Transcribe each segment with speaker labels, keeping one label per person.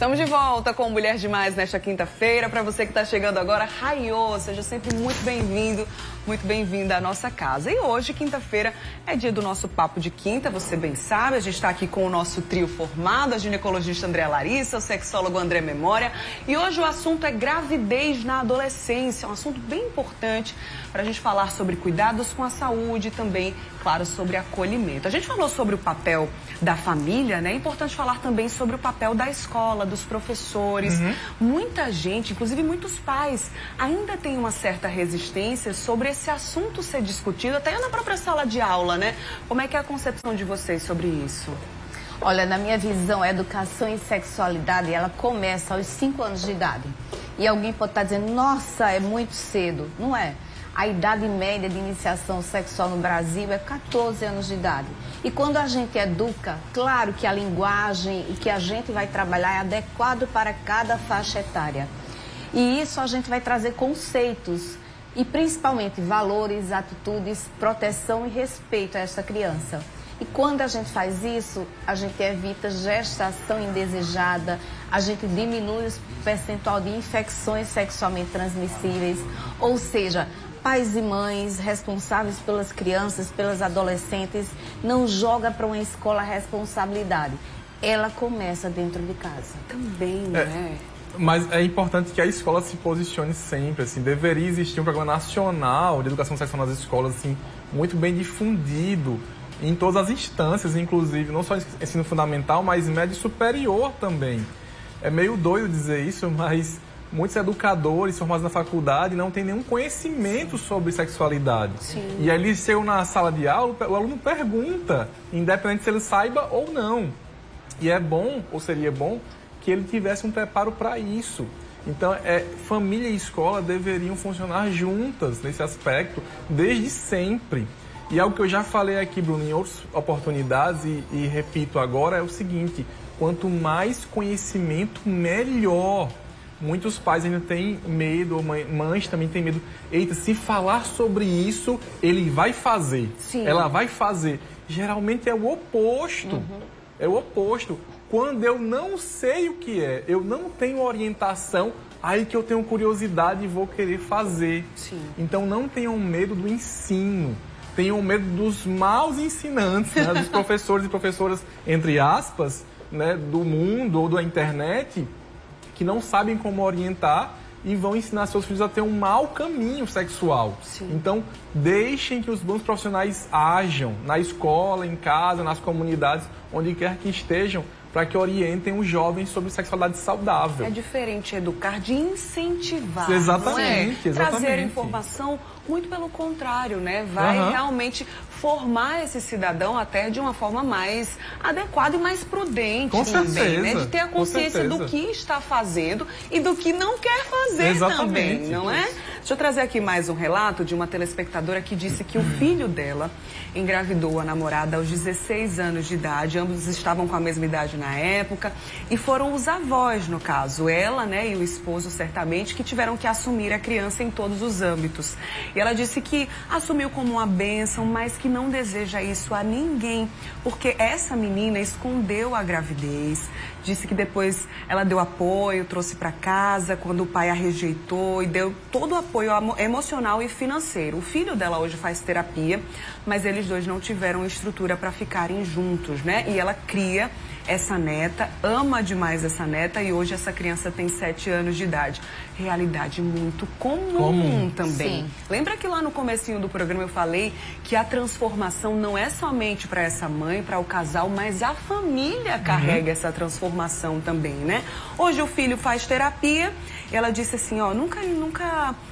Speaker 1: Estamos de volta com Mulher Demais nesta quinta-feira. Para você que está chegando agora, raiô, seja sempre muito bem-vindo, muito bem-vinda à nossa casa. E hoje, quinta-feira, é dia do nosso Papo de Quinta, você bem sabe. A gente está aqui com o nosso trio formado, a ginecologista Andréa Larissa, o sexólogo André Memória. E hoje o assunto é gravidez na adolescência, um assunto bem importante para a gente falar sobre cuidados com a saúde e também, claro, sobre acolhimento. A gente falou sobre o papel da família, né? É importante falar também sobre o papel da escola, dos professores. Muita gente, inclusive muitos pais, ainda tem uma certa resistência sobre esse assunto ser discutido, até na própria sala de aula, né? Como é que é a concepção de vocês sobre isso?
Speaker 2: Olha, na minha visão, a educação em sexualidade, ela começa aos 5 anos de idade. E alguém pode estar dizendo, nossa, é muito cedo. Não é. A idade média de iniciação sexual no Brasil é 14 anos de idade. E quando a gente educa, claro que a linguagem e que a gente vai trabalhar é adequado para cada faixa etária. E isso a gente vai trazer conceitos e principalmente valores, atitudes, proteção e respeito a essa criança. E quando a gente faz isso, a gente evita gestação indesejada, a gente diminui o percentual de infecções sexualmente transmissíveis, ou seja, pais e mães responsáveis pelas crianças, pelas adolescentes, não joga para uma escola a responsabilidade. Ela começa dentro de casa.
Speaker 1: Também, né?
Speaker 3: Mas é importante que a escola se posicione sempre, assim, deveria existir um programa nacional de educação sexual nas escolas, assim, muito bem difundido em todas as instâncias, inclusive, não só ensino fundamental, mas médio superior também. É meio doido dizer isso, mas muitos educadores formados na faculdade não têm nenhum conhecimento sobre sexualidade.
Speaker 1: Sim.
Speaker 3: E aí eles chegam na sala de aula, o aluno pergunta, independente se ele saiba ou não. E é bom, ou seria bom, que ele tivesse um preparo para isso. Então, família e escola deveriam funcionar juntas nesse aspecto desde sempre. E algo que eu já falei aqui, Bruno, em outras oportunidades e repito agora, é o seguinte: quanto mais conhecimento, melhor. Muitos pais ainda têm medo, ou mães também têm medo. Eita, se falar sobre isso, ele vai fazer.
Speaker 1: Sim.
Speaker 3: Ela vai fazer. Geralmente é o oposto. É o oposto. Quando eu não sei o que é, eu não tenho orientação, aí que eu tenho curiosidade e vou querer fazer.
Speaker 1: Sim.
Speaker 3: Então não tenham medo do ensino. Tenham medo dos maus ensinantes, né? Dos professores e professoras, entre aspas, né? Do mundo ou da internet, que não sabem como orientar e vão ensinar seus filhos a ter um mau caminho sexual.
Speaker 1: Sim.
Speaker 3: Então, deixem que os bons profissionais ajam na escola, em casa, nas comunidades, onde quer que estejam, para que orientem os jovens sobre sexualidade saudável.
Speaker 1: É diferente educar de incentivar.
Speaker 3: Exatamente,
Speaker 1: não é? Trazer
Speaker 3: exatamente.
Speaker 1: informação, muito pelo contrário, né? Vai realmente formar esse cidadão até de uma forma mais adequada e mais prudente
Speaker 3: Com
Speaker 1: também,
Speaker 3: certeza,
Speaker 1: né? De ter a consciência do que está fazendo e do que não quer fazer.
Speaker 3: Exatamente.
Speaker 1: Também, não é? Deixa eu trazer aqui mais um relato de uma telespectadora que disse que o filho dela engravidou a namorada aos 16 anos de idade, ambos estavam com a mesma idade na época, e foram os avós, no caso, ela, né, e o esposo, certamente, que tiveram que assumir a criança em todos os âmbitos. E ela disse que assumiu como uma bênção, mas que não deseja isso a ninguém, porque essa menina escondeu a gravidez, disse que depois ela deu apoio, trouxe para casa, quando o pai a rejeitou, e deu todo o apoio emocional e financeiro. O filho dela hoje faz terapia, mas eles dois não tiveram estrutura para ficarem juntos, né? E ela cria essa neta, ama demais essa neta, e hoje essa criança tem 7 anos de idade. Realidade muito comum também.
Speaker 2: Sim.
Speaker 1: Lembra que lá no comecinho do programa eu falei que a transformação não é somente para essa mãe, para o casal, mas a família carrega essa transformação também, né? Hoje o filho faz terapia, ela disse assim, ó, nunca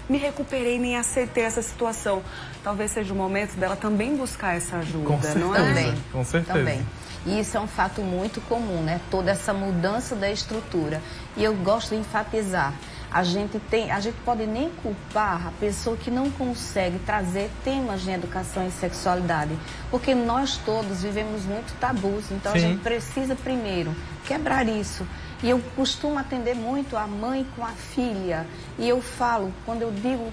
Speaker 1: me recuperei nem aceitei essa situação. Talvez seja o momento dela também buscar essa ajuda, não é?
Speaker 2: Também.
Speaker 3: Com certeza.
Speaker 2: Também. E isso é um fato muito comum, né? Toda essa mudança da estrutura. E eu gosto de enfatizar, a gente pode nem culpar a pessoa que não consegue trazer temas de educação e sexualidade, porque nós todos vivemos muito tabus, então a gente precisa primeiro quebrar isso. E eu costumo atender muito a mãe com a filha, e eu falo, quando eu digo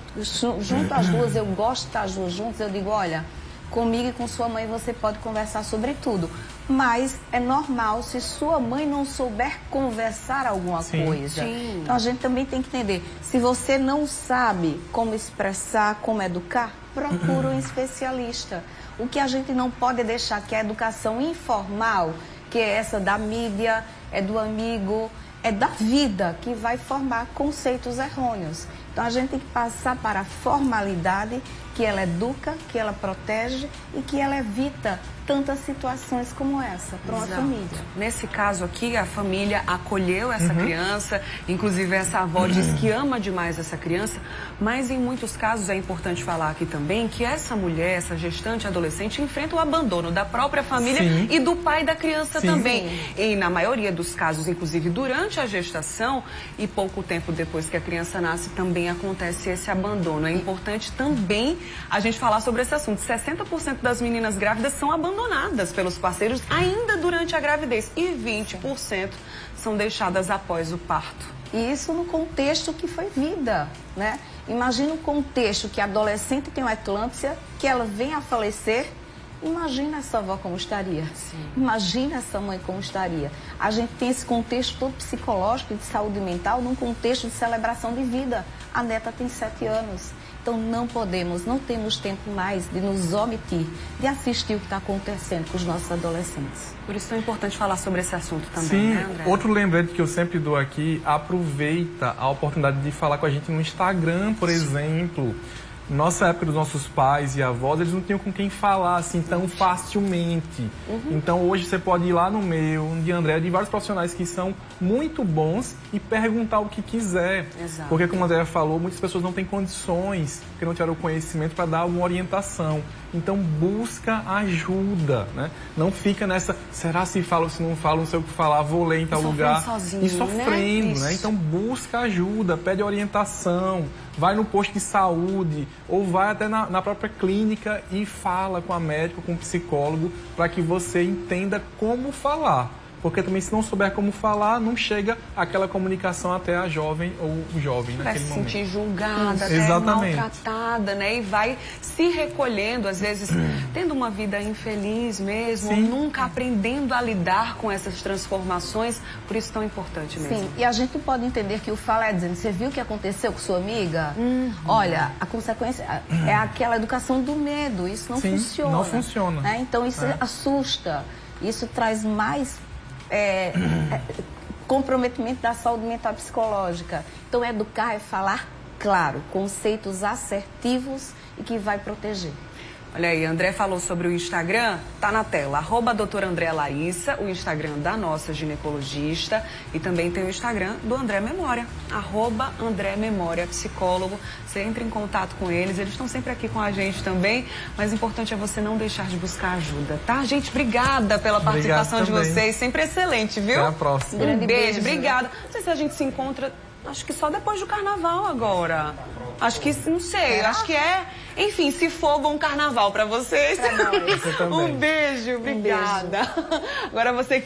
Speaker 2: junto às duas, eu gosto de estar as duas juntas, eu digo, olha, comigo e com sua mãe você pode conversar sobre tudo. Mas é normal se sua mãe não souber conversar alguma coisa.
Speaker 1: Sim.
Speaker 2: Então a gente também tem que entender. Se você não sabe como expressar, como educar, procura um especialista. O que a gente não pode deixar que a educação informal, que é essa da mídia, é do amigo, é da vida, que vai formar conceitos errôneos. Então a gente tem que passar para a formalidade, que ela educa, que ela protege e que ela evita tantas situações como essa para uma família.
Speaker 1: Nesse caso aqui, a família acolheu essa criança, inclusive essa avó diz que ama demais essa criança, mas em muitos casos é importante falar aqui também que essa mulher, essa gestante adolescente, enfrenta o abandono da própria família e do pai da criança também. E na maioria dos casos, inclusive durante a gestação e pouco tempo depois que a criança nasce, também acontece esse abandono. É importante também a gente falar sobre esse assunto. 60% das meninas grávidas são abandonadas pelos parceiros ainda durante a gravidez e 20% são deixadas após o parto.
Speaker 2: E isso no contexto que foi vida, né? Imagina o contexto que a adolescente tem uma eclâmpsia, que ela vem a falecer. Imagina essa avó como estaria. Imagina essa mãe como estaria. A gente tem esse contexto todo psicológico de saúde mental num contexto de celebração de vida. A neta tem 7 anos. Então não temos tempo mais de nos omitir, de assistir o que está acontecendo com os nossos adolescentes.
Speaker 1: Por isso é importante falar sobre esse assunto também, né, André?
Speaker 3: Outro lembrete que eu sempre dou aqui, aproveita a oportunidade de falar com a gente no Instagram, por exemplo. Nossa época dos nossos pais e avós, eles não tinham com quem falar assim tão facilmente. Então hoje você pode ir lá no meu, de André, de vários profissionais que são muito bons e perguntar o que quiser.
Speaker 1: Exato.
Speaker 3: Porque como a André falou, muitas pessoas não têm condições, porque não tiveram o conhecimento para dar alguma orientação. Então busca ajuda, né? Não fica nessa, será se falo, se não falo, não sei o que falar, vou ler em tal lugar.
Speaker 1: Sozinho,
Speaker 3: e sofrendo, né? Então busca ajuda, pede orientação, vai no posto de saúde ou vai até na própria clínica e fala com a médica, com o psicólogo, para que você entenda como falar. Porque também se não souber como falar, não chega aquela comunicação até a jovem ou o jovem naquele momento.
Speaker 1: Vai se sentir julgada, até
Speaker 3: Exatamente.
Speaker 1: maltratada, né? E vai se recolhendo, às vezes, tendo uma vida infeliz mesmo, ou nunca aprendendo a lidar com essas transformações. Por isso tão importante mesmo.
Speaker 2: Sim, e a gente pode entender que o fala é dizendo, você viu o que aconteceu com sua amiga? Olha, a consequência é aquela educação do medo, isso não funciona.
Speaker 3: Não funciona.
Speaker 2: Né? Então isso assusta, isso traz mais comprometimento da saúde mental e psicológica. Então educar é falar claro, conceitos assertivos e que vai proteger.
Speaker 1: Olha aí, André falou sobre o Instagram, tá na tela, @doutora_Andréa_Laíssa, o Instagram da nossa ginecologista, e também tem o Instagram do André Memória, @AndréMemória, psicólogo. Você entra em contato com eles estão sempre aqui com a gente também, mas o importante é você não deixar de buscar ajuda, tá? Gente, obrigada pela participação de vocês, sempre excelente, viu?
Speaker 3: Até a próxima.
Speaker 1: Um beijo, obrigada. Não sei se a gente se encontra, acho que só depois do carnaval agora. Acho que, não sei, acho que é... Enfim, se for, bom carnaval pra vocês.
Speaker 3: Você também.
Speaker 1: Um beijo, obrigada. Agora você que